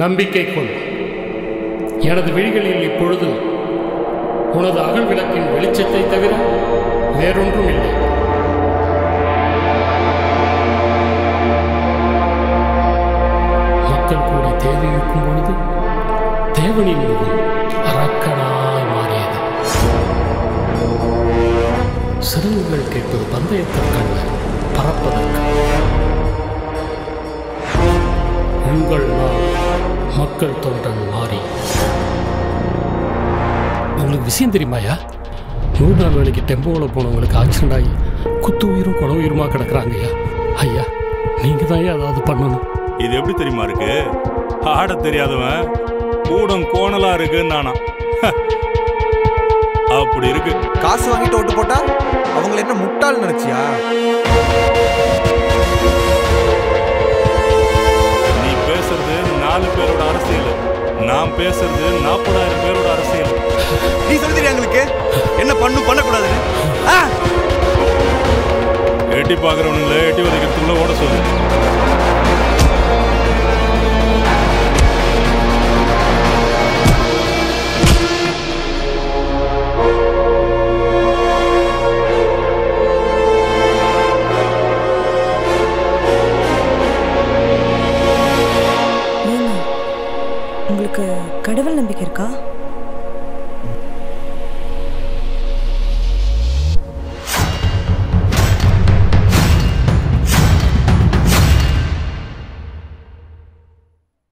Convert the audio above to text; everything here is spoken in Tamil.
நம்பிக்கை கொள். எனது விழிகளில் இப்பொழுது உனது அகல் விளக்கின் வெளிச்சத்தை தவிர வேறொன்றும் இல்லை. மக்கள் கூட தேவையிருக்கும் பொழுது தேவனின் முகம் அரக்கனாய் மாறியது. சிறகுகள் கேட்பது பந்தயத்திற்கல்ல, பறப்பதற்கு. உங்கள் நான் மக்கள் தொண்டன் மாறி. உங்களுக்கு விஷயம் தெரியுமாயா? 100 நாள் வேலைக்கு டெம்போவில் போனவங்களுக்கு ஆக்சிடென்ட் ஆகி குத்து உயிரும் குண உயிருமா கிடக்குறாங்கய்யா. ஐயா, நீங்க தான் அதாவது பண்ணணும். இது எப்படி தெரியுமா இருக்கு? ஆட தெரியாதவன் கூடம் கோணலா இருக்கு நானா அப்படி இருக்கு. காசு வாங்கிட்டு ஓட்டு போட்டா அவங்களை என்ன முட்டாள் நினைச்சியா? நீ பேசுறது 4 பேரோட அரசியல், நான் பேசுறது 40,000 பேரோட அரசியல். நீ சொல்லி தெரியும் எங்களுக்கு என்ன பண்ணக்கூடாதுன்னு. எட்டி பாக்குறவனுங்கள எட்டி உதைக்கிறதுக்குள்ள ஓட சொல்லு. உங்களுக்கு கடவுள் நம்பிக்கை இருக்கா?